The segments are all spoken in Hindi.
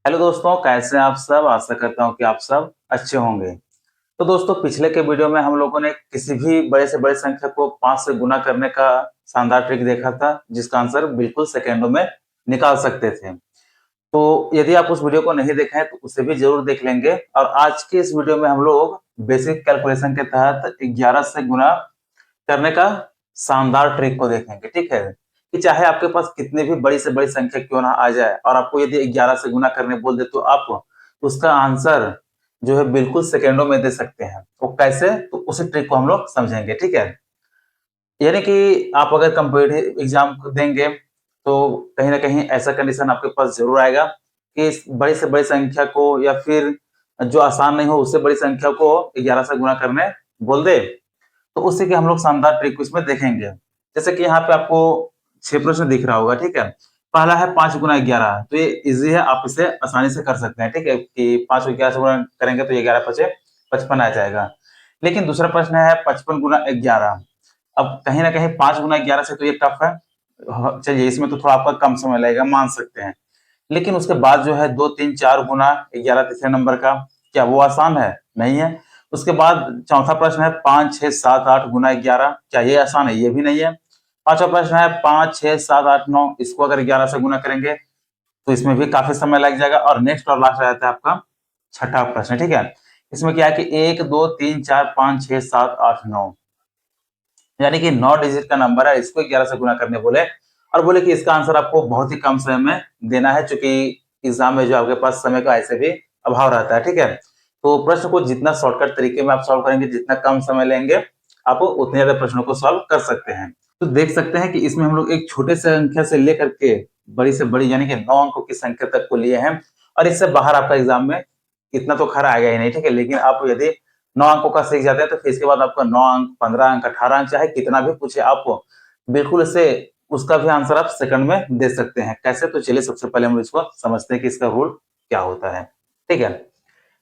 हेलो दोस्तों, कैसे हैं आप सब। आशा करता हूँ कि आप सब अच्छे होंगे। तो दोस्तों, पिछले के वीडियो में हम लोगों ने किसी भी बड़े से बड़ी संख्या को 5 से गुना करने का शानदार ट्रिक देखा था, जिसका आंसर बिल्कुल सेकेंडों में निकाल सकते थे। तो यदि आप उस वीडियो को नहीं देखे हैं तो उसे भी जरूर देख लेंगे। और आज के इस वीडियो में हम लोग बेसिक कैलकुलेशन के तहत 11 से गुना करने का शानदार ट्रिक को देखेंगे। ठीक है, कि चाहे आपके पास कितनी भी बड़ी से बड़ी संख्या क्यों ना आ जाए और आपको यदि 11 से गुना करने बोल दे तो आप उसका आंसर जो है बिल्कुल सेकेंडों में दे सकते हैं। वो कैसे, तो उसी ट्रिक को हम लोग समझेंगे। ठीक है, यानी कि आप अगर कम्पिटिटिव एग्जाम देंगे तो कहीं ना कहीं ऐसा कंडीशन आपके पास जरूर आएगा कि इस बड़ी से बड़ी संख्या को या फिर जो आसान नहीं हो उससे बड़ी संख्या को 11 से गुना करने बोल दे। तो उसी के हम लोग शानदार ट्रिक इसमें देखेंगे। जैसे कि यहाँ पे आपको 6 प्रश्न दिख रहा होगा। ठीक है, पहला है 5 गुना 11। तो ये इजी है, आप इसे आसानी से कर सकते हैं। ठीक है, कि 5 को 11 से गुना करेंगे तो 11 पचे 55 आ जाएगा। लेकिन दूसरा प्रश्न है 55 गुना 11। अब कहीं ना कहीं 5 गुना 11 से तो ये टफ है। चलिए, इसमें तो थोड़ा आपका कम समय लगेगा, मान सकते हैं। लेकिन उसके बाद जो है 2 3 4 गुना 11 तीसरे नंबर का, क्या वो आसान है? नहीं है। उसके बाद चौथा प्रश्न है 5 6 7 8 गुना 11। क्या ये आसान है? ये भी नहीं है। पांचवा प्रश्न है 5 6 7 8 9। इसको अगर 11 से गुना करेंगे तो इसमें भी काफी समय लग जाएगा। और नेक्स्ट और लास्ट रहता है आपका छठा प्रश्न। ठीक है, इसमें क्या है कि 1 2 3 4 5 6 7 8 9, यानी कि 9 डिजिट का नंबर है, इसको 11 से गुना करने बोले। और बोले कि इसका आंसर आपको बहुत ही कम समय में देना है, चूंकि एग्जाम में जो आपके पास समय का ऐसे भी अभाव रहता है। ठीक है, तो प्रश्न को जितना शॉर्टकट तरीके में आप सॉल्व करेंगे, जितना कम समय लेंगे, आप उतने ज्यादा प्रश्नों को सॉल्व कर सकते हैं। तो देख सकते हैं कि इसमें हम लोग एक छोटे संख्या से लेकर के बड़ी से बड़ी यानी कि 9 अंकों की संख्या तक को लिए हैं। और इससे बाहर आपका एग्जाम में इतना तो खरा आएगा ही नहीं। ठीक है, लेकिन आप यदि 9 अंकों का सीख जाते हैं तो फिर इसके बाद आपका 9 अंक 15 अंक 18 अंक चाहे कितना भी पूछे, आप बिल्कुल इसे उसका भी आंसर आप सेकंड में दे सकते हैं। कैसे, तो चलिए सबसे पहले हम इसको समझते हैं कि इसका रूल क्या होता है। ठीक है,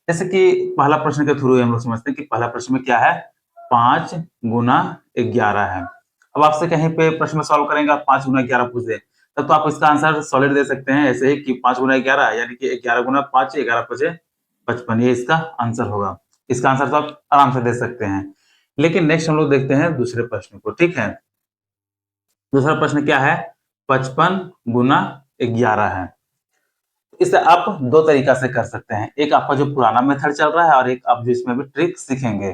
जैसे कि पहला प्रश्न के थ्रू हम लोग समझते हैं कि पहला प्रश्न में क्या है, 5 गुना 11 है। अब आपसे कहीं पे प्रश्न सॉल्व करेंगे, आप 5 गुना 11 पूछ दे, तब तो आप इसका आंसर सॉलिड दे सकते हैं ऐसे ही कि 5 गुना 11 यानी कि 11 गुना 5 11 पचे 55, ये इसका आंसर होगा। इसका आंसर तो आप आराम से दे सकते हैं। लेकिन नेक्स्ट हम लोग देखते हैं दूसरे प्रश्न को। ठीक है, दूसरा प्रश्न क्या है, 55 गुना 11 है। इसे आप दो तरीका से कर सकते हैं। एक आपका जो पुराना मेथड चल रहा है और एक आप जो इसमें भी ट्रिक सीखेंगे।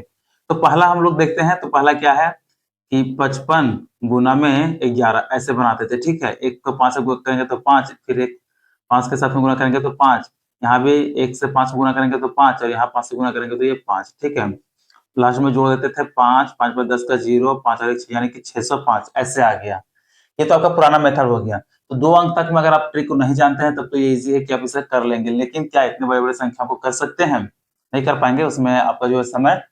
तो पहला हम लोग देखते हैं। तो पहला क्या है कि 55 गुना में 11 ऐसे बनाते थे। ठीक है, एक को 5 से गुणा करेंगे तो 5, फिर एक 5 के साथ में गुणा करेंगे तो 5, यहाँ भी 1 से 5 गुणा करेंगे तो 5, और यहाँ 5 से गुणा करेंगे तो ये 5। ठीक है, लास्ट में जोड़ देते थे 5 5 पर 10 का 0, 5 और 1 यानी कि 605 ऐसे आ गया। ये तो आपका पुराना मेथड हो गया। तो 2 अंक तक में अगर आप ट्रिक को नहीं जानते हैं तब तो ये इजी है कि आप इसे कर लेंगे। लेकिन क्या इतने बड़े-बड़े संख्या को कर सकते हैं? नहीं कर पाएंगे। उसमें आपका जो है समय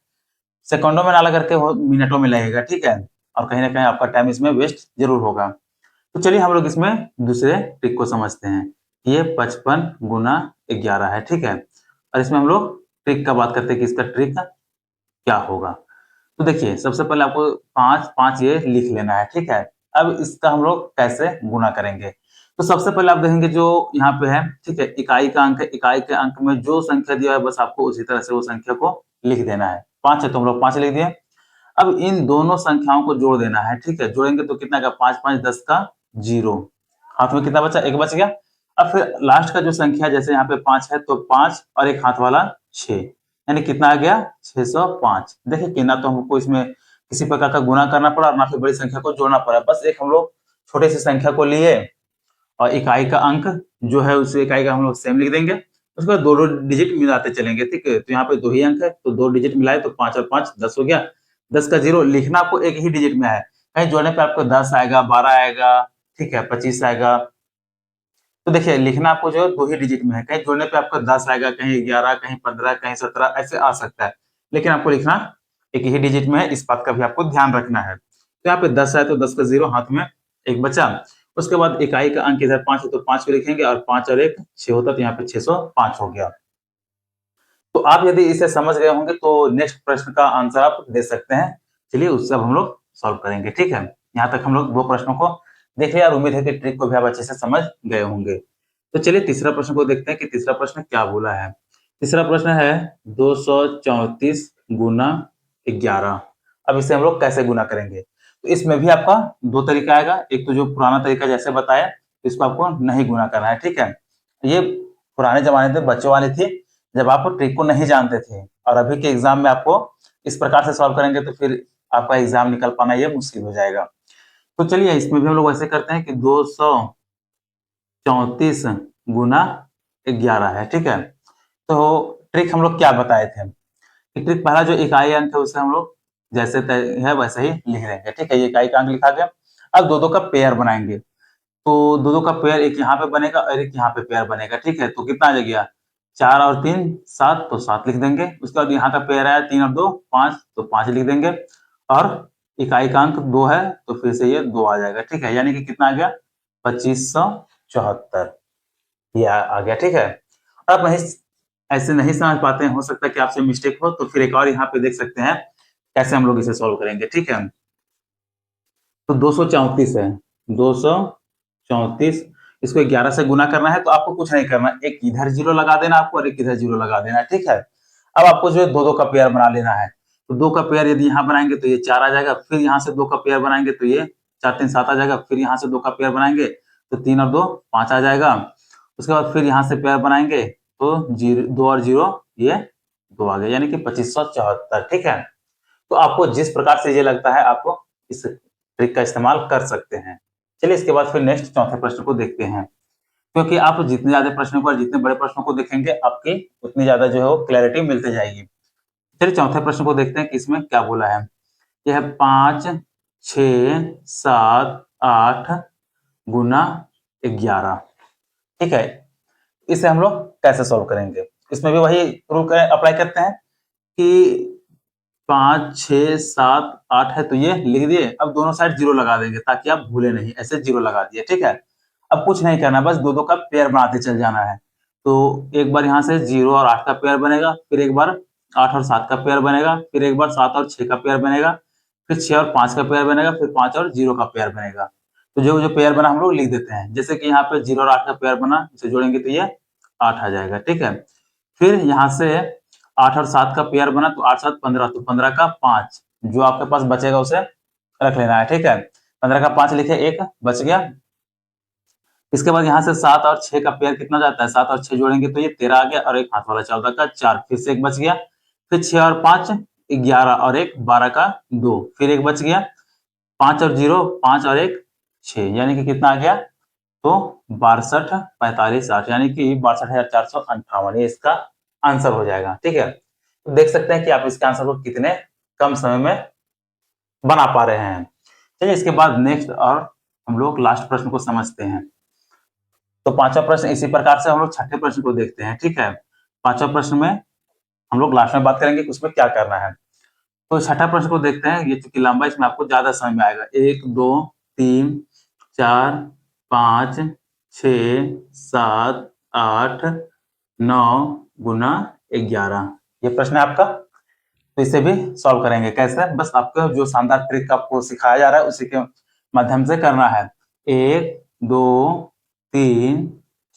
सेकंडों में ना लगा करके वो मिनटों में लगेगा। ठीक है, और कहीं ना कहीं आपका टाइम इसमें वेस्ट जरूर होगा। तो चलिए हम लोग इसमें दूसरे ट्रिक को समझते हैं। ये 55 गुना 11 है। ठीक है, और इसमें हम लोग ट्रिक का बात करते हैं कि इसका ट्रिक क्या होगा। तो देखिए, सबसे पहले आपको 5 5 ये लिख लेना है। ठीक है, अब इसका हम लोग कैसे गुना करेंगे। तो सबसे पहले आप देखेंगे जो यहाँ पे है, ठीक है, इकाई का अंक है। इकाई के अंक में जो संख्या दिया है बस आपको उसी तरह से वो संख्या को लिख देना है। 5 है तो हम लोग 5 लिख दिए। अब इन दोनों संख्याओं को जोड़ देना है। ठीक है, जोड़ेंगे तो कितना का, 5 5 10 का 0। हाथ में कितना बचा, एक बच गया। अब फिर लास्ट का जो संख्या है, जैसे यहाँ पे 5 है तो 5 और एक हाथ वाला 6, यानी कितना आ गया, 605। देखिए कि ना तो हमको इसमें किसी प्रकार का गुना करना पड़ा और ना फिर बड़ी संख्या को जोड़ना पड़ा। बस एक हम लोग छोटे सी संख्या को लिए और इकाई का अंक जो है उस इकाई का हम लोग सेम लिख देंगे। उसके बाद दो दो डिजिट मिलाते चलेंगे। ठीक है, तो यहाँ पे 2 ही अंक है तो 2 डिजिट मिलाए तो 5 और 5 10 हो गया। 10 का 0 लिखना आपको एक ही डिजिट में है। कहीं जोड़ने पे आपको 10 आएगा, 12 आएगा, ठीक है, 25 आएगा। तो देखिए, लिखना आपको जो है 2 ही डिजिट में है। कहीं जोड़ने पे आपको 10 आएगा, कहीं 11, कहीं 15, कहीं 17 ऐसे आ सकता है। लेकिन आपको लिखना एक ही डिजिट में है, इस बात का भी आपको ध्यान रखना है। तो यहाँ पे 10 है तो 10 का 0 हाथ में एक बचा। उसके बाद इकाई का अंक इधर 5 है तो 5 को लिखेंगे और 5 और 1 6 होता तो यहाँ पे 605 हो गया। तो आप यदि इसे समझ गए होंगे तो नेक्स्ट प्रश्न का आंसर आप दे सकते हैं। चलिए उससे अब हम लोग सॉल्व करेंगे। ठीक है, यहाँ तक हम लोग 2 प्रश्नों को देख लिया और उम्मीद है कि ट्रिक को भी आप अच्छे से समझ गए होंगे। तो चलिए तीसरा प्रश्न को देखते हैं कि तीसरा प्रश्न क्या बोला है। तीसरा प्रश्न है 234 गुना 11। अब इसे हम लोग कैसे गुना करेंगे? तो इसमें भी आपका दो तरीका आएगा। एक तो जो पुराना तरीका जैसे बताया, इसको आपको नहीं गुना करना है, ठीक है। ये पुराने जमाने में बच्चों वाली थी, जब आप ट्रिक को नहीं जानते थे, और अभी के एग्जाम में आपको इस प्रकार से सॉल्व करेंगे तो फिर आपका एग्जाम निकल पाना ये मुश्किल हो जाएगा। तो चलिए इसमें भी हम लोग ऐसे करते हैं कि 234 गुना 11 है, ठीक है। तो ट्रिक हम लोग क्या बताए थे कि ट्रिक पहला जो इकाई अंक है उसे हम लोग जैसे तय है वैसे ही लिख देंगे, ठीक है। ये इकाई का अंक लिखा गया। अब दो दो का पेयर बनाएंगे, तो दो दो का पेयर एक यहाँ पे बनेगा और एक यहाँ पे पेयर बनेगा, ठीक है। तो कितना आ गया? 4 और 3 7, तो 7 लिख देंगे। उसके बाद यहाँ का पेयर आया 3 और 2 5, तो 5 लिख देंगे। और इकाई का अंक 2 है तो फिर से ये 2 आ जाएगा, ठीक है। यानी कि कितना आ गया? 2574 ये आ गया, ठीक है। अब नहीं ऐसे नहीं समझ पाते हैं, हो सकता है कि आपसे मिस्टेक हो, तो फिर एक और यहाँ पे देख सकते हैं कैसे हम लोग इसे सॉल्व करेंगे, ठीक है। तो 234 है, 234, इसको 11 से गुना करना है, तो आपको कुछ नहीं करना, एक इधर जीरो लगा देना आपको और एक इधर जीरो लगा देना है, ठीक है। अब आपको जो है दो दो का पेयर बना लेना है। तो दो का पेयर यदि यहाँ बनाएंगे तो ये 4 आ जाएगा, फिर यहाँ से दो का पेयर बनाएंगे तो ये 4 3 7 आ जाएगा, फिर यहाँ से दो का पेयर बनाएंगे तो 3 और 2 5 आ जाएगा। उसके बाद फिर यहाँ से पेयर बनाएंगे तो 2 और 0 ये 2 आ गया, यानी कि 2574, ठीक है। तो आपको जिस प्रकार से ये लगता है आपको इस ट्रिक का इस्तेमाल कर सकते हैं। चलिए इसके बाद फिर नेक्स्ट चौथे प्रश्न को देखते हैं, क्योंकि आप जितने ज्यादा प्रश्नों को और जितने बड़े प्रश्नों को देखेंगे आपकी उतनी ज्यादा जो है वो क्लैरिटी मिलती जाएगी। चलिए चौथे प्रश्न को देखते हैं कि इसमें क्या बोला है। यह है 5 6 7 8 गुना 11, ठीक है। इसे हम लोग कैसे सोल्व करेंगे? इसमें भी वही रूल अप्लाई करते हैं कि 5 6 7 8 है तो ये लिख दिए। अब दोनों साइड जीरो लगा देंगे ताकि आप भूले नहीं, ऐसे जीरो लगा दिए, ठीक है। अब कुछ नहीं करना, बस दो दो का पेयर बनाते चल जाना है। तो एक बार यहाँ से 0 और 8 का पेयर बनेगा, फिर एक बार 8 और 7 का पेयर बनेगा, फिर एक बार 7 और 6 का पेयर बनेगा, फिर 6 और 5 का पेयर बनेगा, फिर 5 और 0 का पेयर बनेगा। तो जो जो पेयर बना हम लोग लिख देते हैं, जैसे कि यहाँ पे 0 और 8 का पेयर बना, इसे जोड़ेंगे तो ये 8 आ जाएगा, ठीक है। फिर यहाँ से 8 और 7 का पेयर बना तो 8 7 15, तो 15 का 5 जो आपके पास बचेगा उसे रख लेना है, ठीक है। 15 का 5 लिखे, एक बच गया। इसके बाद यहाँ से 7 और 6 का पेयर कितना जाता है? 7 और 6 जोड़ेंगे तो ये 13 आ गया, और एक हाथ वाला 14 का 4, फिर से एक बच गया। फिर 6 और 5 11, और एक 12 का 2, फिर एक बच गया। 5 और 0 5 और एक 6, यानी कि कितना आ गया? तो 62 45 8, यानी कि 62,458, ये इसका आंसर हो जाएगा, ठीक है। तो देख सकते हैं कि आप इसके आंसर को कितने कम समय में बना पा रहे हैं। चलिए इसके बाद नेक्स्ट और हम लोग लास्ट प्रश्न को समझते हैं। तो पांचवा प्रश्न इसी प्रकार से हम लोग छठे प्रश्न को देखते हैं, ठीक है। पांचवा प्रश्न में हम लोग लास्ट में बात करेंगे कि उसमें क्या करना है। तो छठा प्रश्न को देखते हैं, ये चूंकि लंबा, इसमें आपको ज्यादा समझ में आएगा। 1 2 3 4 5 6 7 8 9 गुना 11, ये प्रश्न है आपका। तो इसे भी सॉल्व करेंगे कैसे? बस आपको जो शानदार ट्रिक आपको सिखाया जा रहा है उसी के माध्यम से करना है। 1 2 3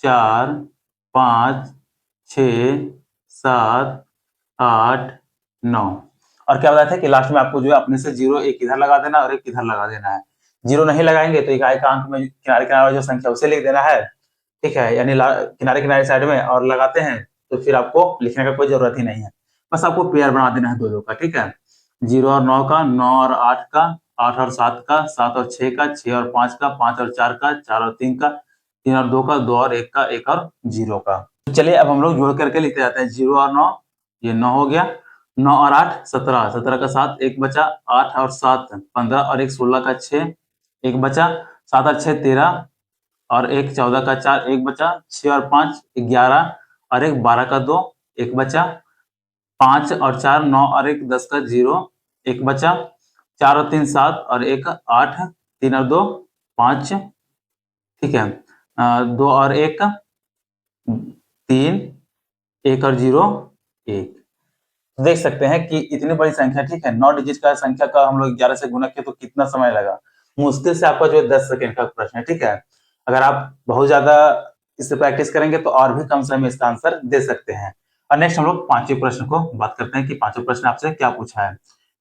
4 5 6 7 8 9, और क्या बताया था कि लास्ट में आपको जो है अपने से जीरो एक इधर लगा देना और एक इधर लगा देना है। जीरो नहीं लगाएंगे तो इकाई का अंक में किनारे किनारे जो संख्या उसे लिख देना है, ठीक है। यानी किनारे किनारे साइड में और लगाते हैं तो फिर आपको लिखने का कोई जरूरत ही नहीं है। बस आपको पेयर बना देना है दो दो का, ठीक है। 0 और 9 का, 9 और 8 का, 8 और 7 का, 7 और 6 का, 6 और 5 का, 5 और 4 का, 4 और 3 का, 3 और 2 का, 2 और 1 का, 1 और 0 का। तो चलिए अब हम लोग जोड़ करके लिखते जाते हैं। 0 और 9, ये 9 हो गया। 9 और 8 17, 17 का 7 एक बचा, 8 और 7 15, और एक 16 का 6 एक बचा, 7 और 6 13, और एक 14 का 4 एक बचा, 6 और 5 11, और एक 12 का 2 एक बचा, 5 और 4 9, और एक 10 का 0 एक बचा, 4 और 3 7, और एक 8, 3 और 2 5, ठीक है। 2 और 1 3, 1 और 0 1। देख सकते हैं कि इतनी बड़ी संख्या, ठीक है, 9 डिजिट का संख्या का हम लोग 11 से गुना किए तो कितना समय लगा? मुश्किल से आपका जो है 10 सेकंड का प्रश्न है, ठीक है। अगर आप बहुत ज्यादा इससे प्रैक्टिस करेंगे तो और भी कम समय में इसका आंसर दे सकते हैं। और नेक्स्ट हम लोग पांचवें प्रश्न को बात करते हैं कि पांचवा प्रश्न आपसे क्या पूछा है।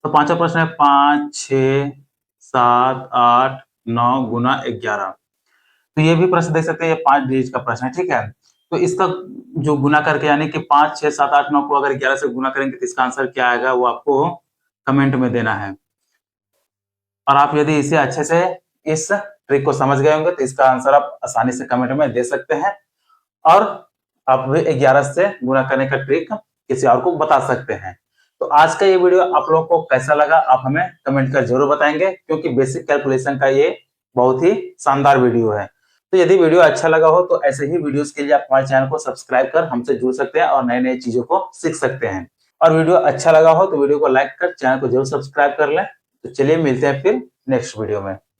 तो पांचवा प्रश्न है 5, 6, 7, 8, 9 गुना 11। तो ये भी प्रश्न देख सकते हैं, ये 5 डिजिट का प्रश्न है, ठीक है। तो इसका जो गुना करके यानी कि 5, 6, 7, 8, 9 को अगर 11 से गुना करेंगे तो इसका आंसर क्या आएगा वो आपको कमेंट में देना है। और आप यदि इसे अच्छे से इस ट्रिक को समझ गए होंगे तो इसका आंसर आप आसानी से कमेंट में दे सकते हैं और आप भी 11 से गुना करने का ट्रिक किसी और को बता सकते हैं। तो आज का ये वीडियो आप लोगों को कैसा लगा आप हमें कमेंट कर जरूर बताएंगे, क्योंकि बेसिक कैलकुलेशन का ये बहुत ही शानदार वीडियो है। तो यदि वीडियो अच्छा लगा हो तो ऐसे ही वीडियोस के लिए आप हमारे चैनल को सब्सक्राइब कर हमसे जुड़ सकते हैं और नए नए चीजों को सीख सकते हैं। और वीडियो अच्छा लगा हो तो वीडियो को लाइक कर चैनल को जरूर सब्सक्राइब कर लें। तो चलिए मिलते हैं फिर नेक्स्ट वीडियो में।